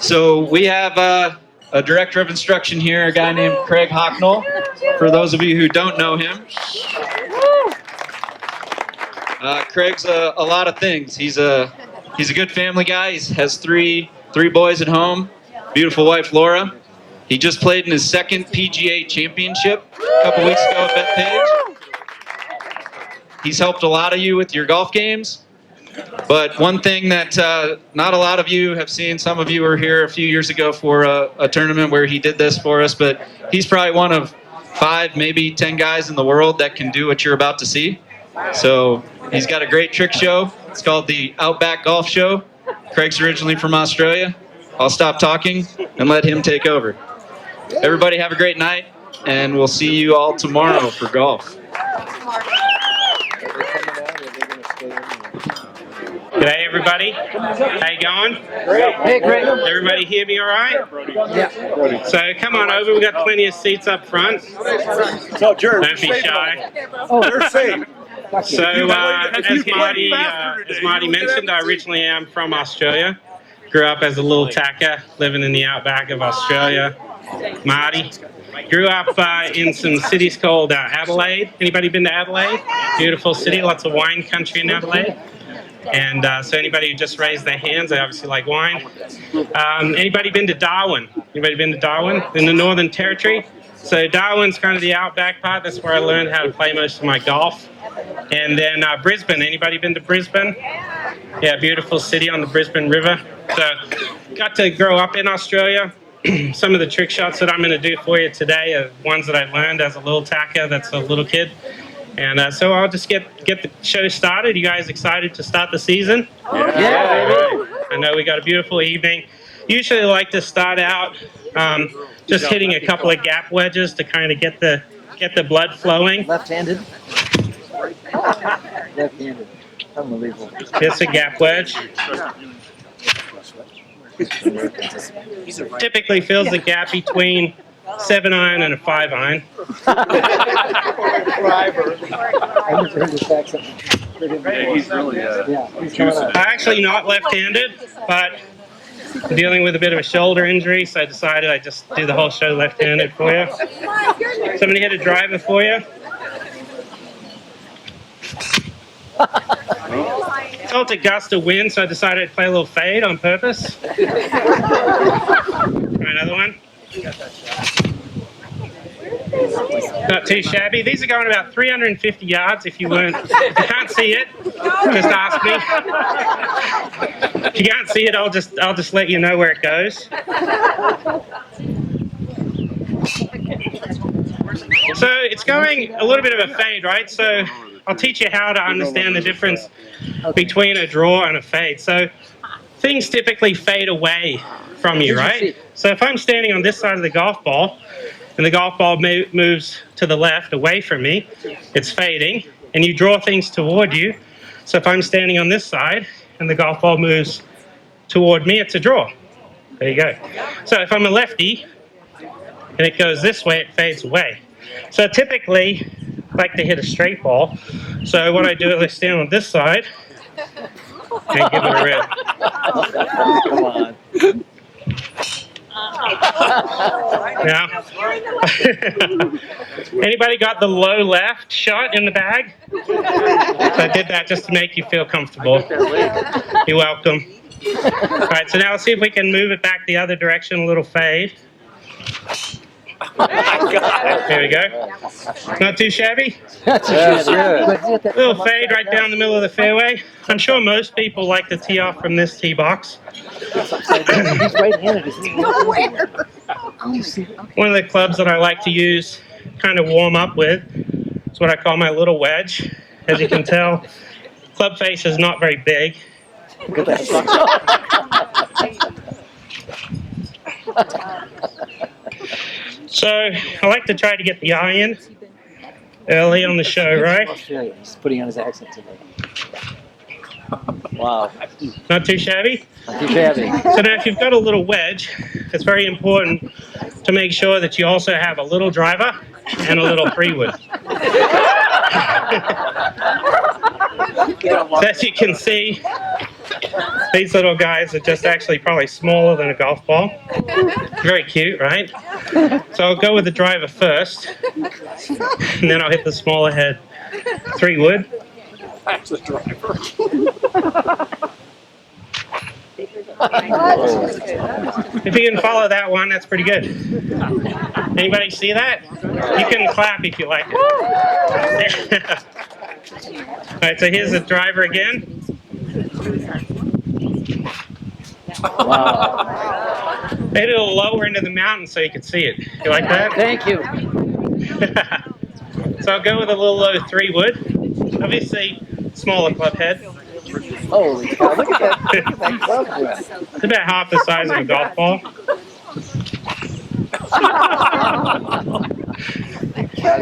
So we have a director of instruction here, a guy named Craig Hocknull. For those of you who don't know him, Craig's a lot of things. He's a good family guy. He has three boys at home. Beautiful wife Laura. He just played in his second PGA championship a couple weeks ago at Bethpage. He's helped a lot of you with your golf games. But one thing that not a lot of you have seen, some of you were here a few years ago for a tournament where he did this for us, but he's probably one of 5, maybe 10 guys in the world that can do what you're about to see. So he's got a great trick show. It's called the Outback Golf Show. Craig's originally from Australia. I'll stop talking and let him take over. Everybody have a great night, and we'll see you all tomorrow for golf. G'day everybody. How you going? Hey, Craig. Everybody hear me all right? Yeah. So come on over. We've got plenty of seats up front. So, Jared, Don't be shy. they're safe. So as Marty mentioned, I originally am from Australia. Grew up as a little tacker living in the outback of Australia. Marty. Grew up in some cities called Adelaide. Anybody been to Adelaide? Beautiful city, lots of wine country in Adelaide. And so anybody who just raised their hands, they obviously like wine. Anybody been to Darwin? Anybody been to Darwin? In the Northern Territory? So Darwin's kind of the outback part. That's where I learned how to play most of my golf. And then Brisbane. Anybody been to Brisbane? Yeah, beautiful city on the Brisbane River. So got to grow up in Australia. Some of the trick shots that I'm going to do for you today are ones that I learned as a little tacker, that's a little kid. And so I'll just get the show started. You guys excited to start the season? Yeah. I know we got a beautiful evening. Usually I like to start out just hitting a couple of gap wedges to kind of get the blood flowing. Left-handed. Left-handed. Unbelievable. Just a gap wedge. Typically fills the gap between 7-iron and a 5-iron. He's really I'm actually not left-handed, but I'm dealing with a bit of a shoulder injury, so I decided I'd just do the whole show left-handed for you. So I'm going to hit a driver for you. Felt a gust of wind, so I decided I'd play a little fade on purpose. Try another one. Not too shabby. These are going about 350 yards. If you can't see it, just ask me. If you can't see it, I'll just let you know where it goes. So it's going a little bit of a fade, right? So I'll teach you how to understand the difference between a draw and a fade. So things typically fade away from you, right? So if I'm standing on this side of the golf ball and the golf ball moves to the left away from me, it's fading, and you draw things toward you. So if I'm standing on this side and the golf ball moves toward me, it's a draw. There you go. So if I'm a lefty and it goes this way, it fades away. So typically, I like to hit a straight ball. So what I do is I stand on this side and give it a rip. Come on. Yeah. Anybody got the low left shot in the bag? So I did that just to make you feel comfortable. You're welcome. All right, so now let's see if we can move it back the other direction, a little fade. There we go. Not too shabby? Little fade right down the middle of the fairway. I'm sure most people like to tee off from this tee box. One of the clubs that I like to use, kind of warm up with, is what I call my little wedge. As you can tell, club face is not very big. So I like to try to get the eye in early on the show, right? He's putting on his accent today. Wow. Not too shabby? Not too shabby. So now if you've got a little wedge, it's very important to make sure that you also have a little driver and a little 3-wood. So as you can see, These little guys are just actually probably smaller than a golf ball. Very cute, right? So I'll go with the driver first, and then I'll hit the smaller head 3 wood. That's the driver. If you can follow that one, that's pretty good. Anybody see that? You can clap if you like it. All right, so here's the driver again. Wow. Made it a little lower into the mountain so you can see it. You like that? Thank you. So I'll go with a little low 3 wood. Obviously, smaller club head. Holy cow, look at that. Look at that club head. It's about half the size of a golf ball.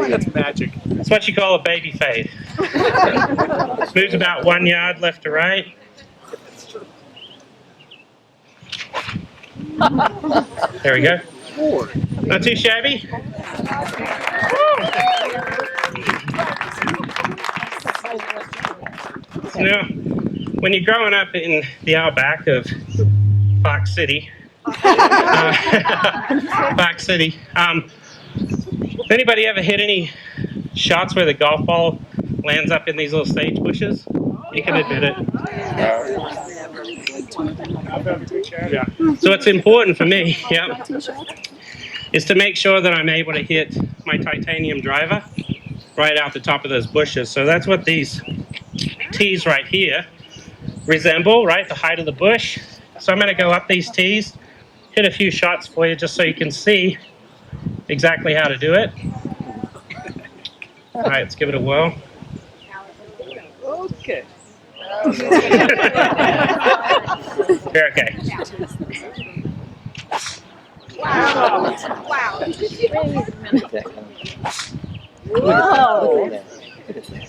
That's magic. That's what you call a baby fade. Moves about 1 yard left to right. There we go. Not too shabby. Now, when you're growing up in the outback of Park City, anybody ever hit any shots where the golf ball lands up in these little sage bushes? You can admit it. Yeah. So what's important for me, is to make sure that I'm able to hit my titanium driver right out the top of those bushes. So that's what these tees right here resemble, right? The height of the bush. So I'm going to go up these tees, hit a few shots for you just so you can see exactly how to do it. All right, let's give it a whirl. Okay. You're okay. Wow. Whoa. Look at that.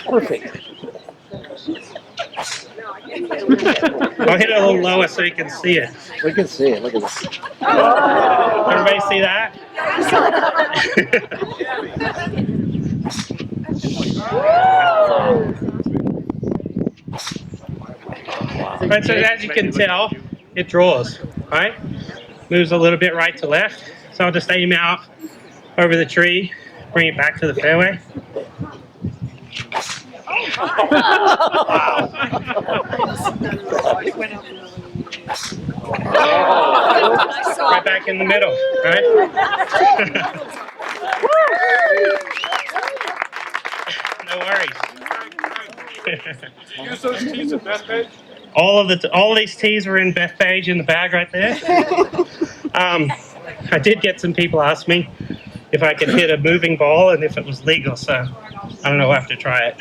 Perfect. I'll hit it a little lower so you can see it. We can see it. Look at this. Everybody see that? Right, so as you can tell, it draws, right? Moves a little bit right to left. So I'll just aim out over the tree, bring it back to the fairway. Right back in the middle, right? No worries. Use those tees at Bethpage? All of these tees were in Bethpage in the bag right there. I did get some people ask me if I could hit a moving ball and if it was legal, so I don't know, we'll have to try it.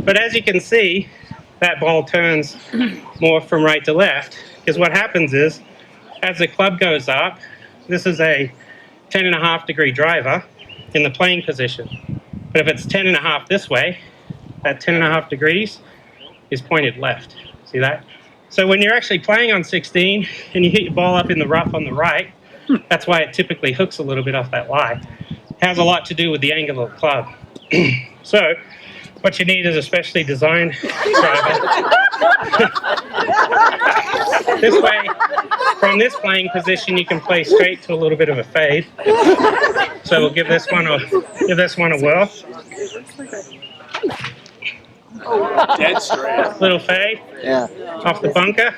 But as you can see, that ball turns more from right to left, because what happens is, as the club goes up, this is a 10.5 degree driver in the playing position. But if it's 10.5 this way, that 10.5 degrees is pointed left. See that? So when you're actually playing on 16 and you hit your ball up in the rough on the right, that's why it typically hooks a little bit off that lie. It has a lot to do with the angle of the club. So what you need is a specially designed driver. This way, from this playing position, you can play straight to a little bit of a fade. So we'll give this one a whirl. Dead straight. Little fade. Yeah. Off the bunker.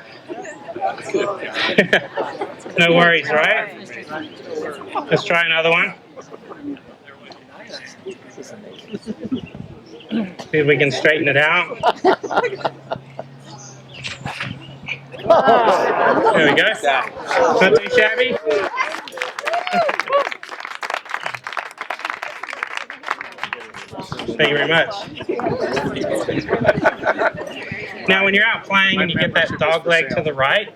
No worries, right? Let's try another one. See if we can straighten it out. There we go. Not too shabby. Thank you very much. Now, when you're out playing and you get that dog leg to the right,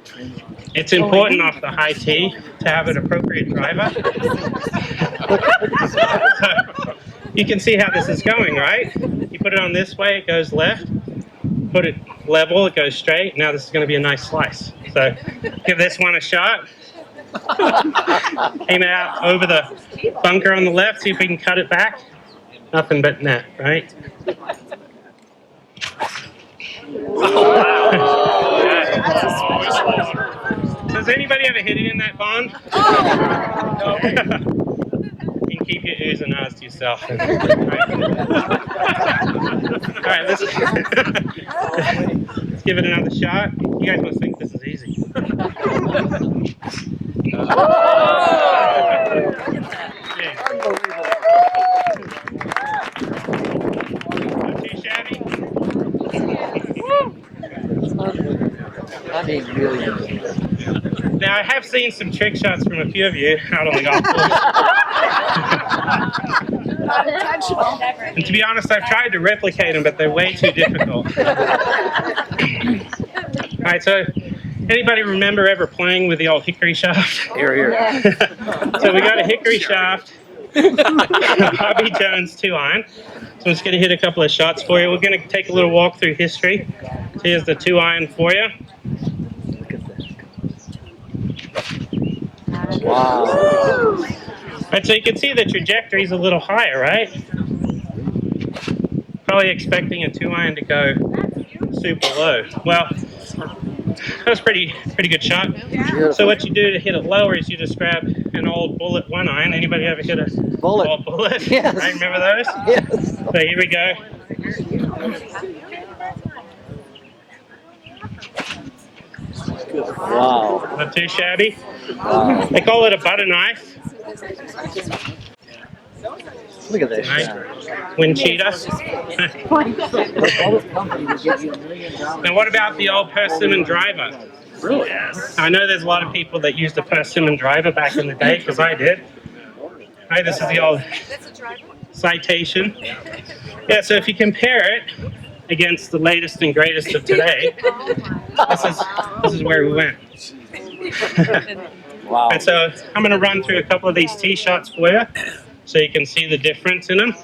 it's important off the high tee to have an appropriate driver. So, you can see how this is going, right? You put it on this way, it goes left. Put it level, it goes straight. Now this is going to be a nice slice. So give this one a shot. Aim it out over the bunker on the left, see if we can cut it back. Nothing but net, right? Does anybody ever hit it in that pond? You can keep your oohs and ahs to yourself. All right, let's give it another shot. You guys must think this is easy. Not too shabby. I mean, really. Now, I have seen some trick shots from a few of you out on the golf course. And to be honest, I've tried to replicate them, but they're way too difficult. All right, so anybody remember ever playing with the old hickory shaft? Here, here. So we got a hickory shaft, Bobby Jones 2-iron. So I'm just going to hit a couple of shots for you. We're going to take a little walk through history. So here's the 2-iron for you. Wow. Right, so you can see the trajectory is a little higher, right? Probably expecting a 2-iron to go super low. Well, that was pretty good shot. So what you do to hit it lower is you just grab an old bullet 1-iron. Anybody ever hit a Bullet. old bullet? Yes. Right, remember those? Yes. So here we go. Wow. Not too shabby. Wow. They call it a butter knife. Look at this. Right? Shot. Wind cheater. Now what about the old persimmon driver? Really? I know there's a lot of people that used the persimmon driver back in the day, because I did. Right, this is the old citation. Yeah, so if you compare it against the latest and greatest of today, this is where we went. Wow. And so I'm going to run through a couple of these tee shots for you, so you can see the difference in them.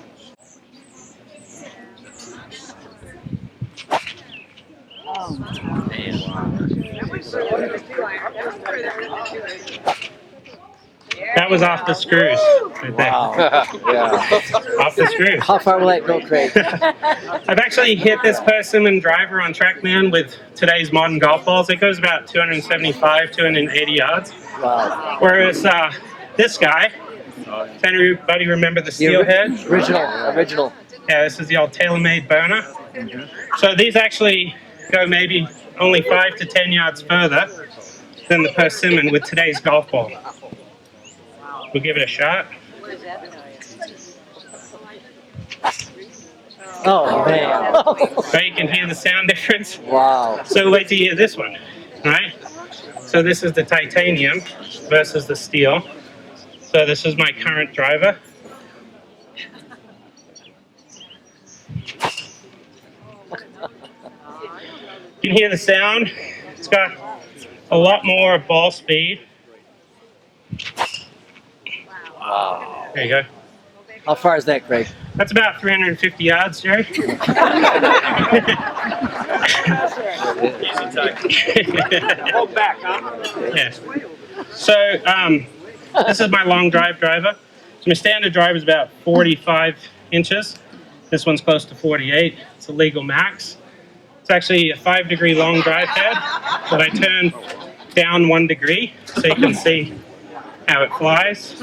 That was off the screws. Right there. Wow. Yeah. Off the screws. How far will that go, Craig? I've actually hit this persimmon driver on TrackMan with today's modern golf balls. It goes about 275, 280 yards. Wow. Whereas this guy, does anybody remember the steelhead? Original. Yeah, this is the old TaylorMade burner. So these actually go maybe only 5 to 10 yards further than the persimmon with today's golf ball. We'll give it a shot. Oh, man. So you can hear the sound difference. Wow. So wait till you hear this one, right? So this is the titanium versus the steel. So this is my current driver. You can hear the sound. It's got a lot more ball speed. Wow. There you go. How far is that, Craig? That's about 350 yards, Jerry. Outback, huh? Yeah. So this is my long driver. So my standard drive is about 45 inches. This one's close to 48. It's a legal max. It's actually a 5-degree long drive head that I turn down 1 degree so you can see how it flies.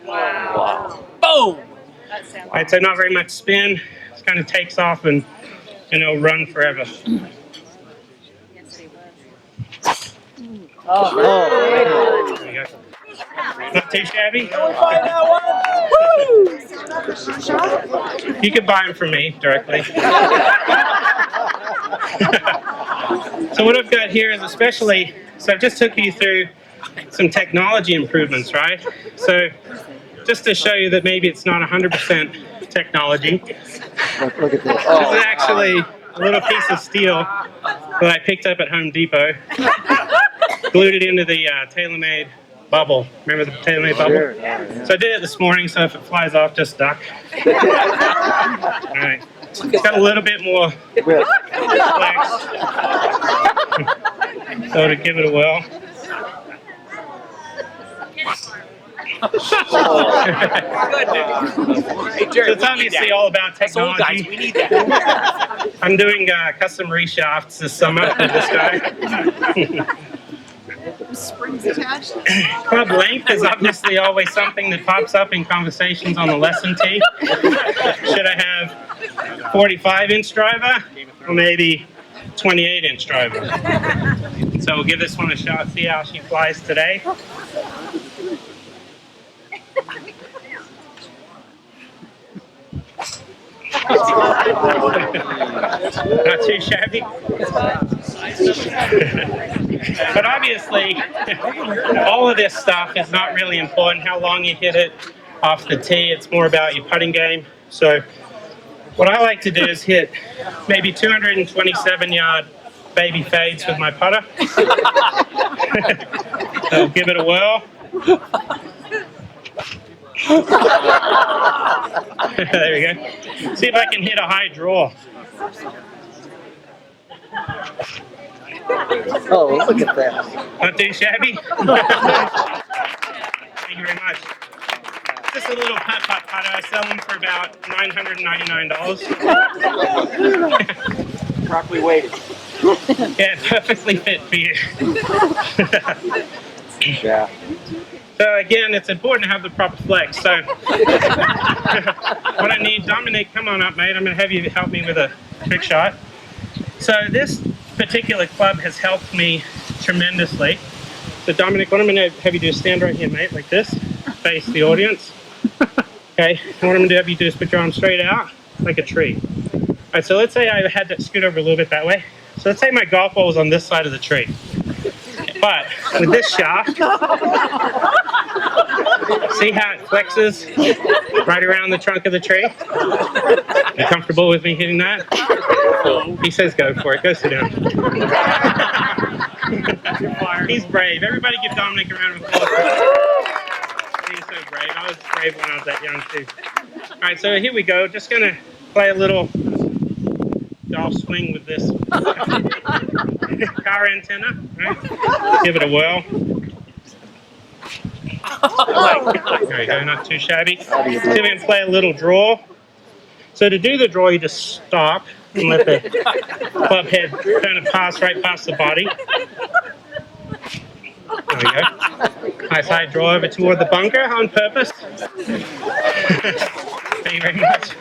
Wow. Boom! All right, so not very much spin. It kind of takes off and it'll run forever. Oh. There you go. Not too shabby. You could buy them from me directly. So what I've got here is especially, so I just took you through some technology improvements, right? So just to show you that maybe it's not 100% technology. Look at this. This is actually a little piece of steel that I picked up at Home Depot. Glued it into the TaylorMade bubble. Remember the TaylorMade bubble? Sure. Yeah. So I did it this morning, so if it flies off, just duck. All right. It's got a little bit more flex. So to give it a whirl. Hey, So Jerry, it's obviously all about Us old guys, technology. we need that. I'm doing custom reshafts this summer with this guy. Springs attached. Club length is obviously always something that pops up in conversations on the lesson tee. Should I have 45-inch driver or maybe 28-inch driver? So we'll give this one a shot, see how she flies today. Not too shabby. But obviously, all of this stuff is not really important. How long you hit it off the tee, it's more about your putting game. So what I like to do is hit maybe 227-yard baby fades with my putter. So give it a whirl. There we go. See if I can hit a high draw. Oh, look at that. Not too shabby. Thank you very much. Just a little putt-putt putter. I sell them for about $999. Properly weighted. Yeah, perfectly fit for you. Yeah. So again, it's important to have the proper flex. So what I need, Dominic, come on up, mate. I'm going to have you help me with a trick shot. So this particular club has helped me tremendously. So Dominic, what I'm going to have you do is stand right here, mate, like this. Face the audience. Okay, and what I'm going to have you do is put your arm straight out, like a tree. All right, so let's say I had to scoot over a little bit that way. So let's say my golf ball was on this side of the tree. But with this shaft, see how it flexes right around the trunk of the tree? You comfortable with me hitting that? He says go for it. Go sit down. He's brave. Everybody give Dominic a round of applause. He's so brave. I was brave when I was that young too. All right, so here we go. Just going to play a little golf swing with this car antenna. Right? Give it a whirl. There you go, not too shabby. So we can play a little draw. So to do the draw, you just stop and let the club head kind of pass right past the body. There we go. Nice high draw over toward the bunker on purpose. Thank you very much.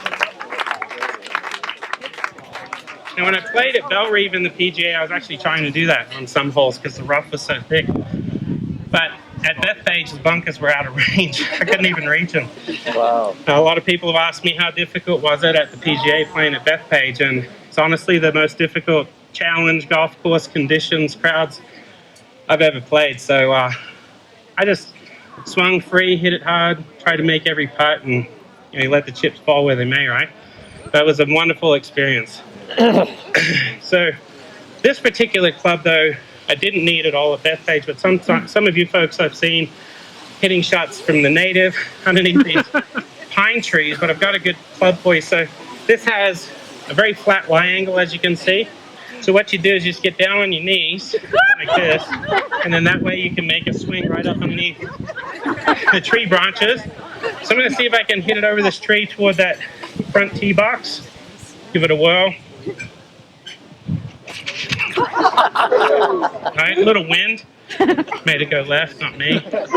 Now, when I played at Bellerive in the PGA, I was actually trying to do that on some holes because the rough was so thick. But at Bethpage, the bunkers were out of range. I couldn't even reach them. Wow. Now, a lot of people have asked me how difficult was it at the PGA playing at Bethpage, and it's honestly the most difficult challenge, golf course conditions, crowds I've ever played. So I just swung free, hit it hard, tried to make every putt, and let the chips fall where they may, right? That was a wonderful experience. So this particular club, though, I didn't need it all at Bethpage, but some of you folks I've seen hitting shots from the native underneath these pine trees, but I've got a good club for you. So this has a very flat lie angle, as you can see. So what you do is you just get down on your knees like this, and then that way you can make a swing right up underneath the tree branches. So I'm going to see if I can hit it over this tree toward that front tee box. Give it a whirl. All right, a little wind. Made it go left, not me. So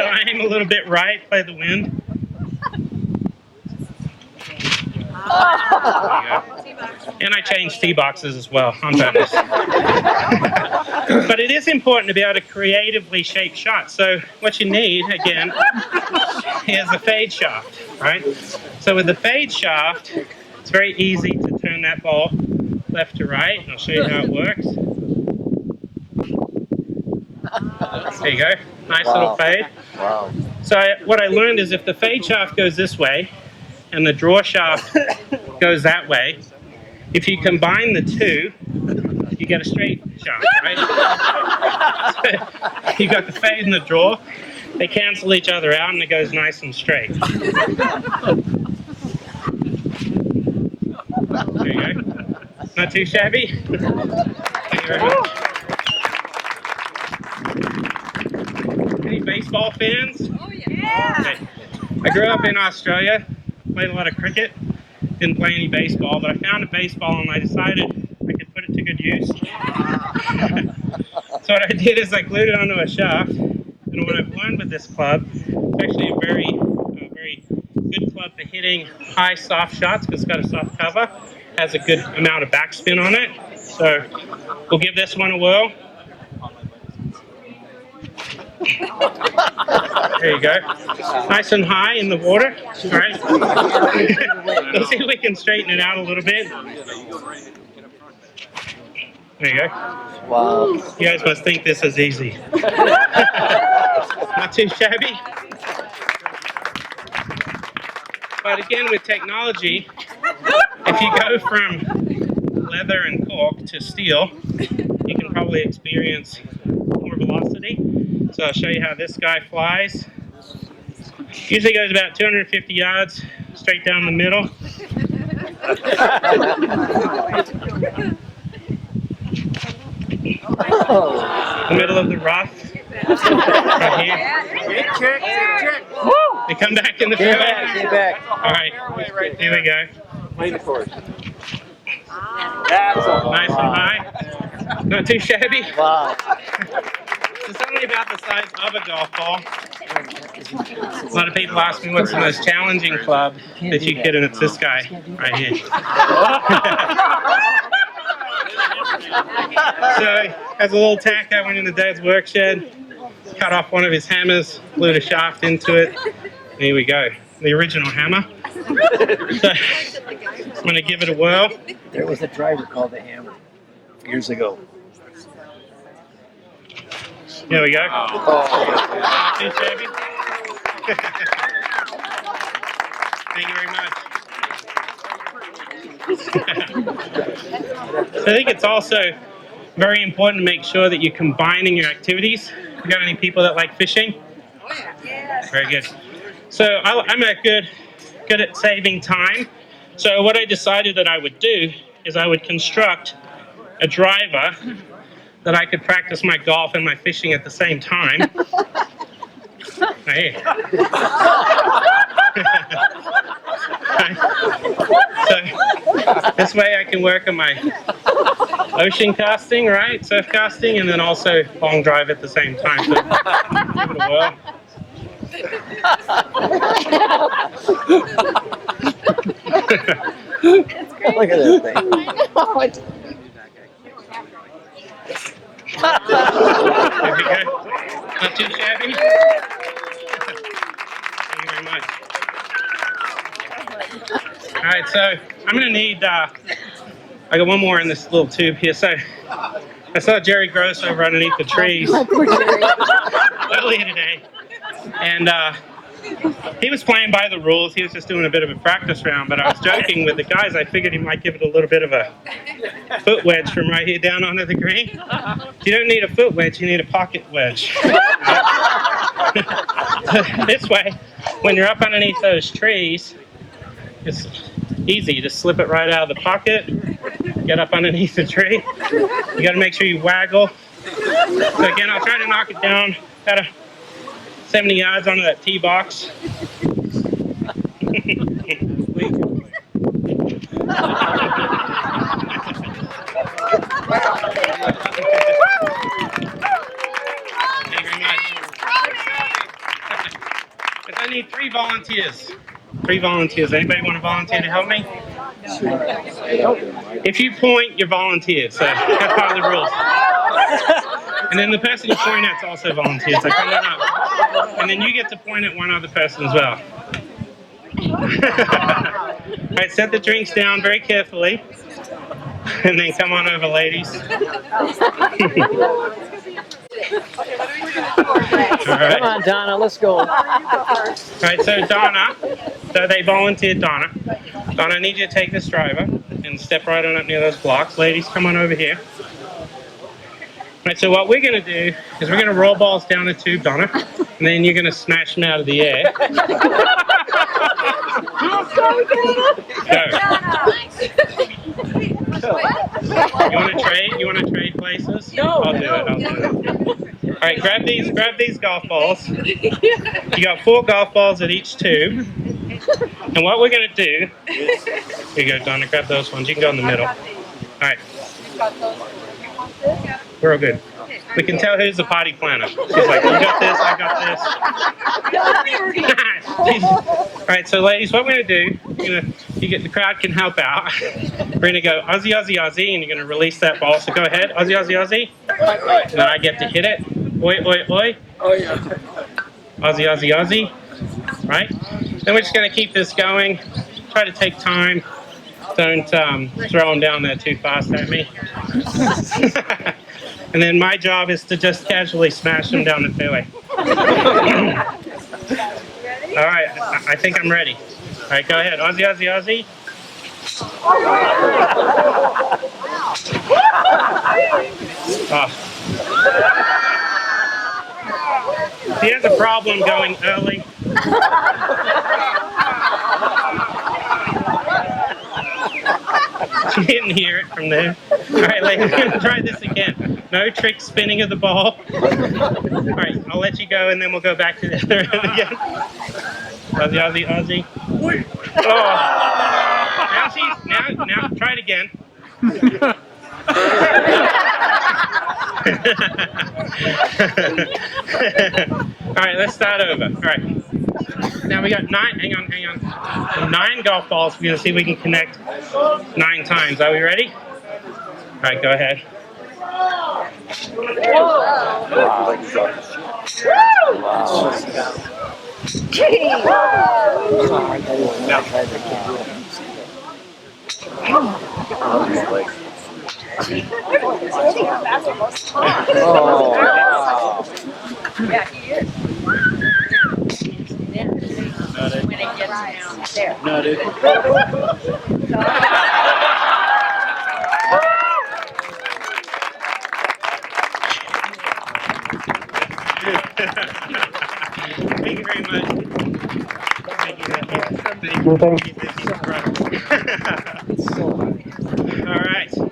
I aim a little bit right, play the wind. There you go. And I changed tee boxes as well on purpose. But it is important to be able to creatively shape shots. So what you need, again, is a fade shaft, right? So with the fade shaft, it's very easy to turn that ball left to right. And I'll show you how it works. There you go. Nice little fade. Wow. So what I learned is if the fade shaft goes this way and the draw shaft goes that way, if you combine the two, you get a straight shaft, right? So you got the fade and the draw. They cancel each other out and it goes nice and straight. There you go. Not too shabby. Thank you very much. baseball fans? Oh, yeah. Okay. I grew up in Australia, played a lot of cricket, didn't play any baseball, but I found a baseball and I decided I could put it to good use. So what I did is I glued it onto a shaft, and what I've learned with this club, it's actually a very good club for hitting high soft shots because it's got a soft cover, has a good amount of backspin on it. So we'll give this one a whirl. There you go. Nice and high in the water. All right. Let's see if we can straighten it out a little bit. There you go. Wow. You guys must think this is easy. Not too shabby. But again, with technology, if you go from leather and cork to steel, you can probably experience more velocity. So I'll show you how this guy flies. Usually goes about 250 yards straight down the middle. The middle of the rough. Right here. They come back in the Get fairway. back. All right, here we go. Play the course. Nice and high. Not too shabby. Wow. It's only about the size of a golf ball. A lot of people ask me what's the most challenging club that you hit, and it's this guy right here. So, has a little tack I went into Dad's work shed, cut off one of his hammers, glued a shaft into it. Here we go. The original hammer. So, I'm going to give it a whirl. There was a driver called the Hammer years ago. Here we go. Oh. Too shabby. Thank you very much. So I think it's also very important to make sure that you're combining your activities. You got any people that like fishing? Very good. So I'm good at saving time. So what I decided that I would do is I would construct a driver that I could practice my golf and my fishing at the same time. Hey. So this way I can work on my ocean casting, right? Surf casting, and then also long drive at the same time. So give it a whirl. Look at that thing. There we go. Not too shabby. Thank you very much. All right, so I'm going to need, I got one more in this little tube here. So I saw Jerry Gross over underneath the trees earlier today. And he was playing by the rules. He was just doing a bit of a practice round. But I was joking with the guys. I figured he might give it a little bit of a foot wedge from right here down onto the green. You don't need a foot wedge. You need a pocket wedge. This way, when you're up underneath those trees, it's easy. You just slip it right out of the pocket, get up underneath the tree. You got to make sure you waggle. So again, I'll try to knock it down about 70 yards onto that tee box. Thank you very much. I need 3 volunteers. 3 volunteers. Anybody want to volunteer to help me? If you point, you're volunteers. So that's part of the rules. And then the person you point at's also volunteers. So come on up. And then you get to point at one other person as well. All right, set the drinks down very carefully. And then come on over, ladies. All right. Come on, Donna, let's go. All right, so Donna, so they volunteered Donna. Donna, I need you to take this driver and step right on up near those blocks. Ladies, come on over here. All right, so what we're going to do is we're going to roll balls down the tube, Donna, and then you're going to smash them out of the air. You want to trade? You want to trade places? No. I'll do it. All right, grab these golf balls. You got 4 golf balls at each tube. And what we're going to do, here you go, Donna, grab those ones. You can go in the middle. All right. We're all good. We can tell who's the potty planner. She's like, you got this, I got this. All right, so ladies, what we're going to do, the crowd can help out. We're going to go Aussie, Aussie, Aussie, and you're going to release that ball. So go ahead, Aussie, Aussie, Aussie. And then I get to hit it. Oi, oi, oi. Oh, yeah. Aussie, Aussie, Aussie. Right? Then we're just going to keep this going. Try to take time. Don't throw them down there too fast at me. And then my job is to just casually smash them down the fairway. All right, I think I'm ready. All right, go ahead. Aussie, Aussie, Aussie. Oh. He has a problem going early. You didn't hear it from there. All right, ladies, we're going to try this again. No trick spinning of the ball. All right, I'll let you go, and then we'll go back to the other end again. Aussie, Aussie, Aussie. Oh. Now, try it again. All right, let's start over. All right. Now we got 9, hang on. 9 golf balls. We're going to see if we can connect 9 times. Are we ready? All right, go ahead. Oh, wow. Yeah, he is. When it gets down there. Nutted. Thank you very much. Thank you. All right.